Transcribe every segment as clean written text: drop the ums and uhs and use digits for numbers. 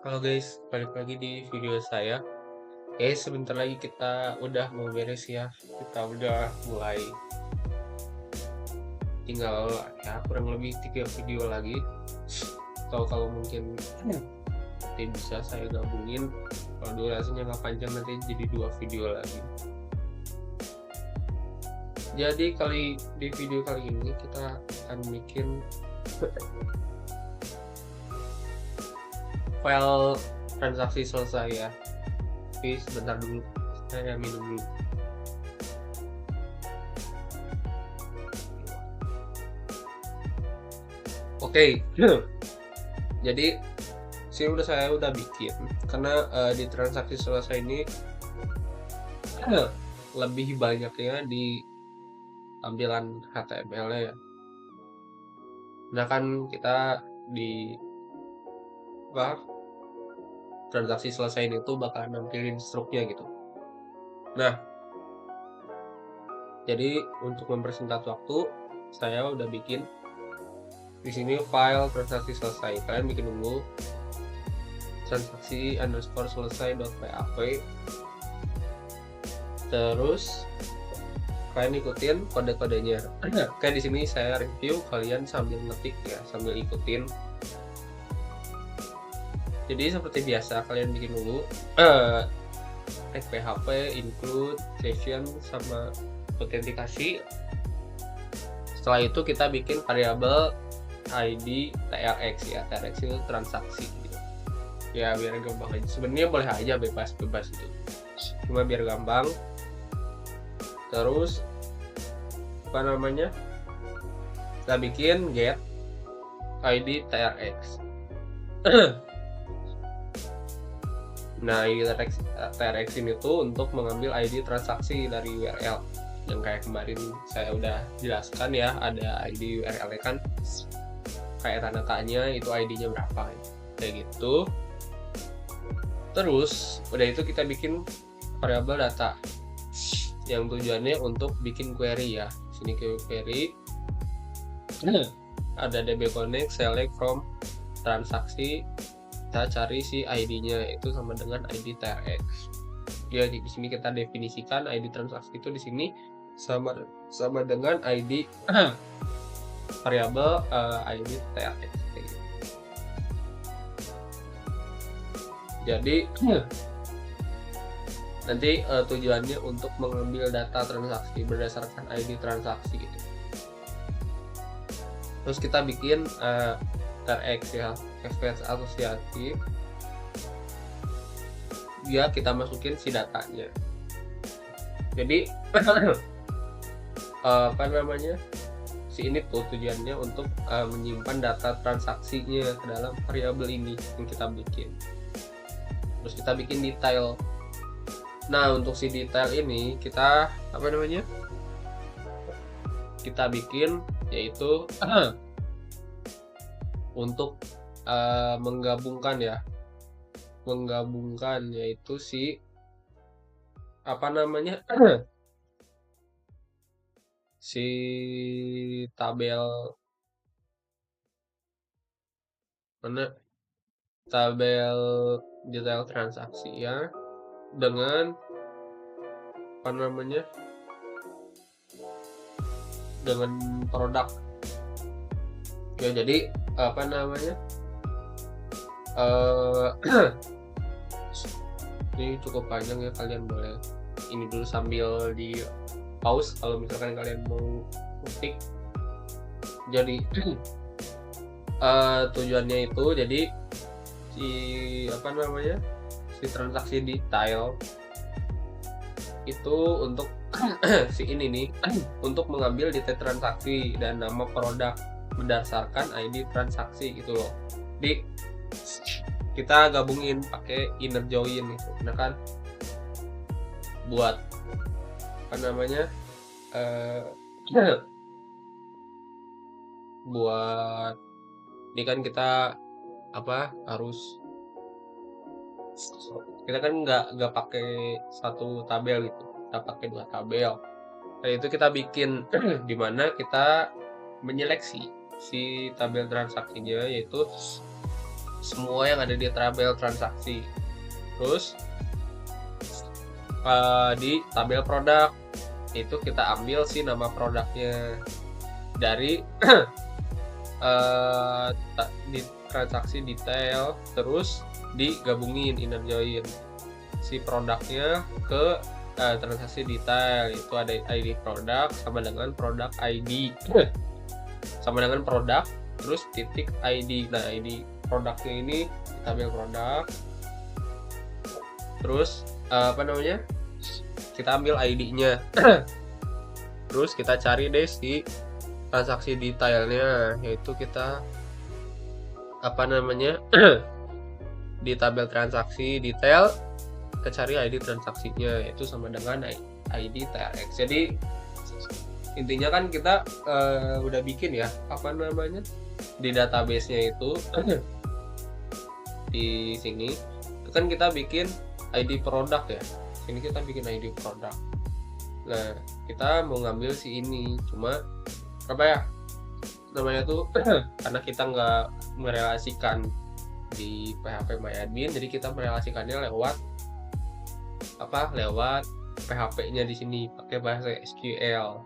Halo guys, balik lagi di video saya. Sebentar lagi kita udah mau beres ya. Kita udah mulai tinggal ya kurang lebih 3 video lagi. Atau kalau mungkin nanti bisa saya gabungin. Kalau durasinya nggak panjang nanti jadi 2 video lagi. Jadi di video kali ini kita akan bikin file transaksi selesai ya. Tapi sebentar dulu, saya minum dulu. Oke, jadi saya udah bikin karena di transaksi selesai ini lebih banyaknya di tampilan HTML-nya ya. Nah kan kita di transaksi selesai itu bakal nampilin struknya gitu. Nah, jadi untuk mempersingkat waktu, saya udah bikin di sini file transaksi selesai. Kalian bikin dulu transaksi underscore selesai.php. Terus kalian ikutin kode-kodenya. Kayak di sini saya review, kalian sambil ngetik ya, sambil ikutin. Jadi seperti biasa kalian bikin dulu tag PHP, include, session, sama autentikasi. Setelah itu kita bikin variabel ID TRX ya. TRX itu transaksi gitu. Ya biar gampang aja. Sebenarnya boleh aja bebas itu. Cuma biar gampang. Terus apa namanya? Kita bikin get ID TRX. Nah, TRX ini tuh untuk mengambil ID transaksi dari URL yang kayak kemarin saya udah jelaskan ya, ada ID URL-nya kan kayak tanda tanya itu ID-nya berapa kayak gitu. Terus udah itu kita bikin variabel data yang tujuannya untuk bikin query ya. Sini query ada DB connect select from transaksi, kita cari si ID-nya itu sama dengan ID TRX. Jadi di sini kita definisikan ID transaksi itu di sini sama dengan ID variabel ID TRX. Jadi nanti tujuannya untuk mengambil data transaksi berdasarkan ID transaksi gitu. Terus kita bikin TRX ya, reference asosiatif. Ya kita masukin si datanya. Jadi apa namanya? Si ini tuh tujuannya untuk menyimpan data transaksinya ke dalam variabel ini yang kita bikin. Terus kita bikin detail. Nah, untuk si detail ini kita apa namanya? Kita bikin yaitu untuk menggabungkan yaitu si apa namanya si tabel detail transaksi ya dengan apa namanya dengan produk ya. Jadi apa namanya ini cukup panjang ya, kalian boleh ini dulu sambil di pause kalau misalkan kalian mau ketik. Jadi tujuannya itu jadi si apa namanya si transaksi detail itu untuk si ini nih untuk mengambil detail transaksi dan nama produk berdasarkan ID transaksi gitu loh. Jadi kita gabungin pakai inner join gitu. Nah kan buat apa namanya buat ini kan kita apa harus kita kan nggak pakai satu tabel gitu, kita pakai 2 tabel. Nah itu kita bikin dimana kita menyeleksi si tabel transaksinya yaitu semua yang ada di tabel transaksi. Terus di tabel produk itu kita ambil sih nama produknya dari di transaksi detail, terus digabungin inner join si produknya ke transaksi detail. Itu ada ID produk sama dengan produk ID sama dengan produk terus titik ID. Nah, ID produknya ini di tabel produk, terus kita ambil ID-nya terus kita cari deh si transaksi detailnya, yaitu kita di tabel transaksi detail kita cari ID transaksinya, yaitu sama dengan ID TRX. Jadi intinya kan kita udah bikin ya di database-nya itu di sini itu kan kita bikin ID produk ya. Ini kita bikin ID produk. Nah, kita mau ngambil si ini, cuma namanya tuh karena kita nggak merelasikan di PHP MyAdmin, jadi kita merelasikannya lewat PHP-nya di sini pakai bahasa SQL.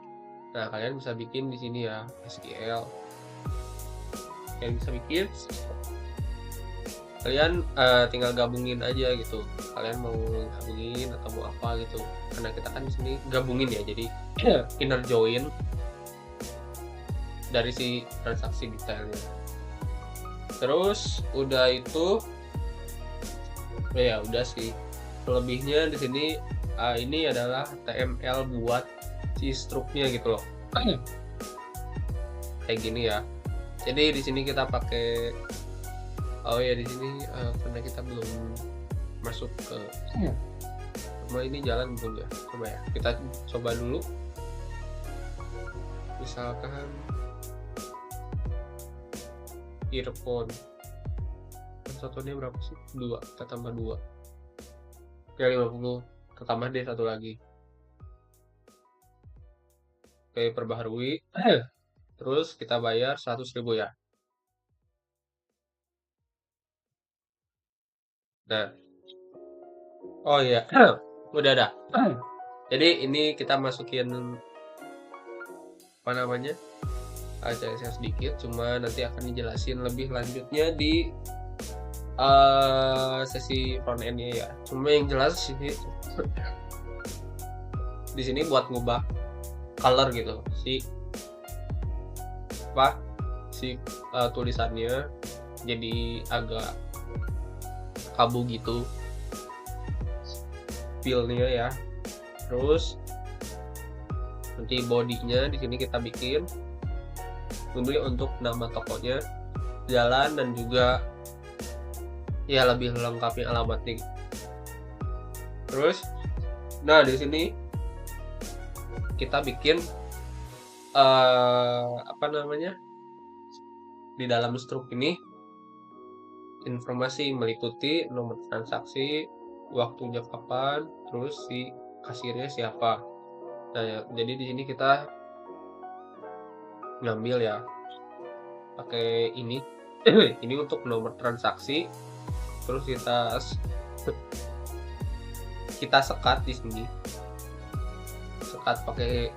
Nah, kalian bisa bikin di sini ya SQL. Kalian tinggal gabungin aja gitu. Kalian mau gabungin atau mau apa gitu. Karena kita kan di sini gabungin ya, jadi inner join dari si transaksi detailnya. Terus udah itu ya udah sih. Selebihnya di sini ini adalah HTML buat si struknya gitu loh. Kayak gini ya. Jadi di sini kita pakai di sini karena kita belum masuk ke ini jalan belum ya. Coba ya. Kita coba dulu. Misalkan earphone. Satunya berapa sih? 2. Kita tambah 2. Oke, 50. Kita tambah deh satu lagi. Oke, perbaharui. Terus kita bayar 100.000 ya. Nah. Oh iya. Udah ada. Jadi ini kita masukin CSS sedikit, cuma nanti akan dijelasin lebih lanjutnya di sesi front end-nya ya. Cuma yang jelas di sini buat ngubah color gitu tulisannya jadi agak abu gitu feel-nya ya. Terus nanti bodinya di sini kita bikin untuk nama tokonya, jalan, dan juga ya lebih lengkapnya alamatnya. Terus di sini kita bikin di dalam struk ini informasi meliputi nomor transaksi, waktunya kapan, terus si kasirnya siapa. Nah ya, jadi di sini kita ngambil ya pakai ini ini untuk nomor transaksi, terus kita sekat di sini, sekat pakai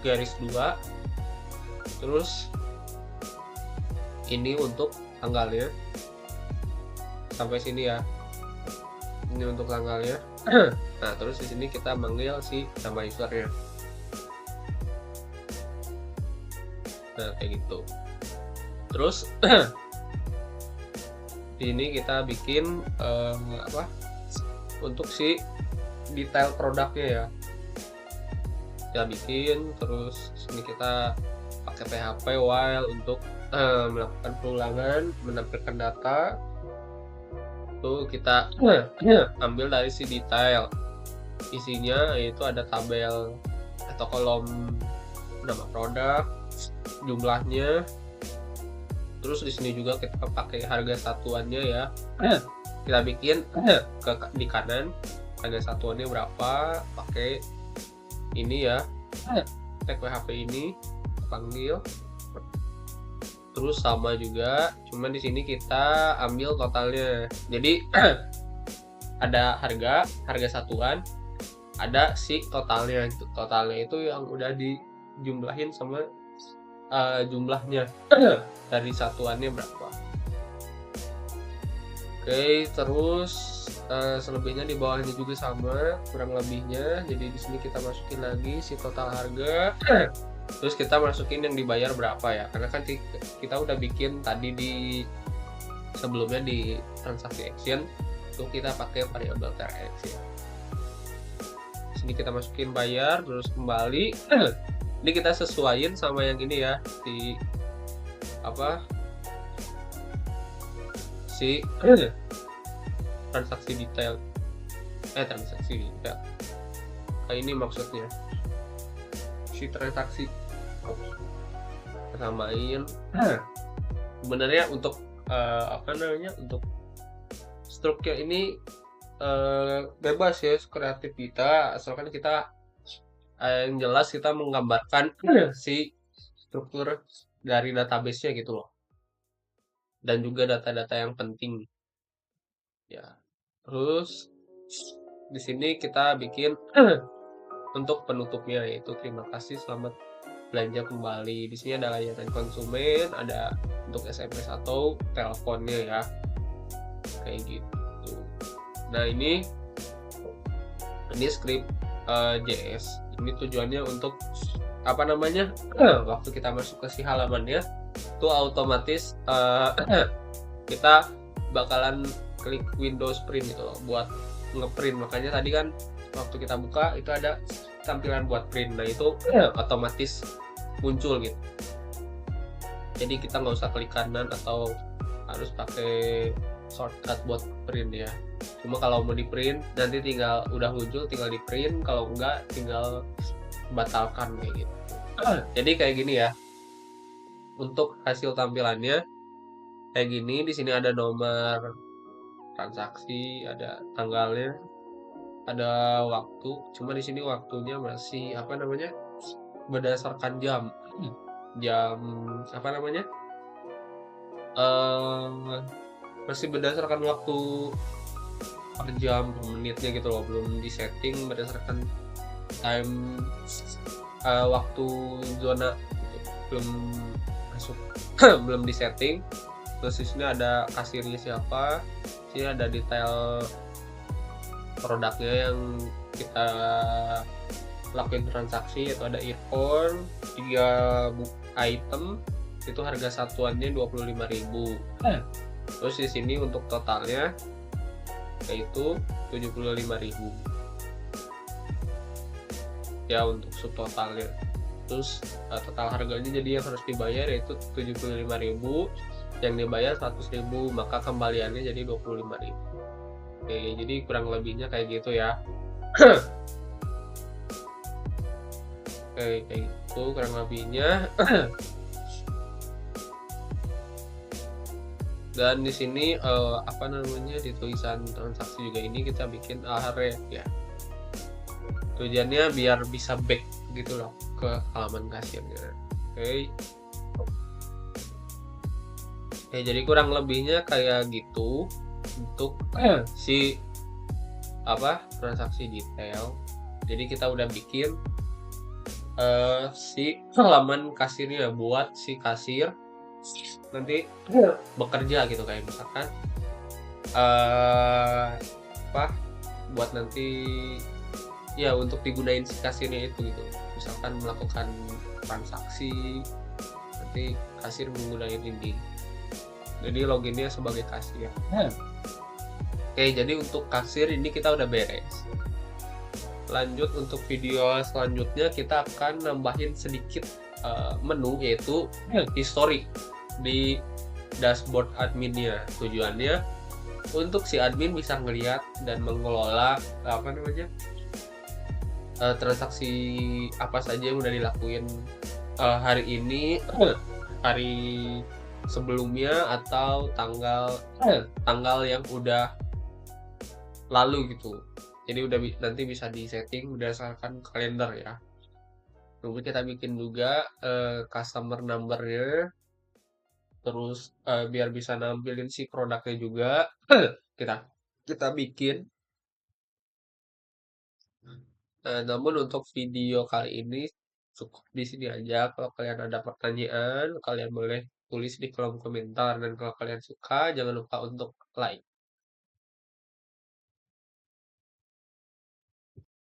garis 2, terus ini untuk tanggalnya sampai sini ya, ini untuk tanggalnya. Nah, terus di sini kita manggil si nama usernya. Nah, kayak gitu. Terus di sini kita bikin untuk si detail produknya ya. Kita bikin, terus sini kita pakai PHP while untuk melakukan perulangan, menampilkan data. Itu kita ambil dari si detail, isinya yaitu ada tabel atau kolom nama produk, jumlahnya, terus di sini juga kita pakai harga satuannya ya. Kita bikin di kanan harga satuannya berapa, pakai ini ya, tag PHP ini panggil, Terus sama juga, cuman di sini kita ambil totalnya. Jadi ada harga satuan, ada si totalnya gitu. Totalnya itu yang udah dijumlahin sama jumlahnya dari satuannya berapa. Oke, terus selebihnya di bawahnya juga sama kurang lebihnya. Jadi di sini kita masukin lagi si total harga. Terus kita masukin yang dibayar berapa ya? Karena kan kita udah bikin tadi di sebelumnya di transaksi action itu kita pakai variabel TRX ya. Di sini kita masukin bayar terus kembali. Ini kita sesuaiin sama yang ini ya, di apa? Si transaksi detail ini maksudnya si transaksi samain. Sebenarnya untuk untuk struktur ini bebas ya, kreatif kita, asalkan kita yang jelas kita menggambarkan si struktur dari database-nya gitu loh, dan juga data-data yang penting ya. Terus di sini kita bikin untuk penutupnya, yaitu terima kasih selamat belanja kembali. Di sini ada layanan konsumen, ada untuk SMS atau teleponnya ya, kayak gitu. Nah ini script JS. Ini tujuannya untuk waktu kita masuk ke si halamannya itu otomatis kita bakalan klik Windows Print gitu loh, buat ngeprint. Makanya tadi kan waktu kita buka itu ada tampilan buat print, nah itu otomatis muncul gitu. Jadi kita nggak usah klik kanan atau harus pakai shortcut buat print ya. Cuma kalau mau di print nanti tinggal udah muncul tinggal di print, kalau enggak tinggal batalkan kayak gitu. Jadi kayak gini ya untuk hasil tampilannya kayak gini. Di sini ada nomor transaksi, ada tanggalnya, ada waktu. Cuma di sini waktunya masih berdasarkan jam masih berdasarkan waktu per jam, per menitnya gitu loh, belum di setting berdasarkan time waktu zona gitu. Belum masuk belum di setting. Terus di sini ada kasirnya siapa, sini ada detail produknya yang kita lakuin transaksi, atau ada earphone 3 item itu harga satuannya 25.000. Terus di sini untuk totalnya yaitu 75.000 ya untuk subtotalnya. Terus total harganya jadi yang harus dibayar yaitu 75.000, yang dibayar 100.000, maka kembaliannya jadi 25.000. Oke, jadi kurang lebihnya kayak gitu ya. Oke, kayak gitu kurang lebihnya. Dan di sini di tulisan transaksi juga ini kita bikin array ya. Tujuannya biar bisa back gitu loh ke halaman kasirnya. Oke. Oke, jadi kurang lebihnya kayak gitu untuk si transaksi detail. Jadi kita udah bikin si halaman kasirnya buat si kasir nanti bekerja gitu, kayak misalkan buat nanti ya untuk digunain si kasirnya itu gitu. Misalkan melakukan transaksi, nanti kasir menggunakan ini. Jadi loginnya sebagai kasir. Oke, jadi untuk kasir ini kita udah beres. Lanjut untuk video selanjutnya kita akan nambahin sedikit menu, yaitu history di dashboard adminnya. Tujuannya untuk si admin bisa ngelihat dan mengelola transaksi apa saja yang udah dilakuin hari ini, hari sebelumnya, atau tanggal yang udah lalu gitu. Jadi udah nanti bisa di setting berdasarkan kalender ya. Kemudian kita bikin juga customer number-nya. terus biar bisa nampilin si produknya juga kita kita bikin. Namun untuk video kali ini cukup di sini aja. Kalau kalian ada pertanyaan, kalian boleh tulis di kolom komentar. Dan kalau kalian suka, jangan lupa untuk like.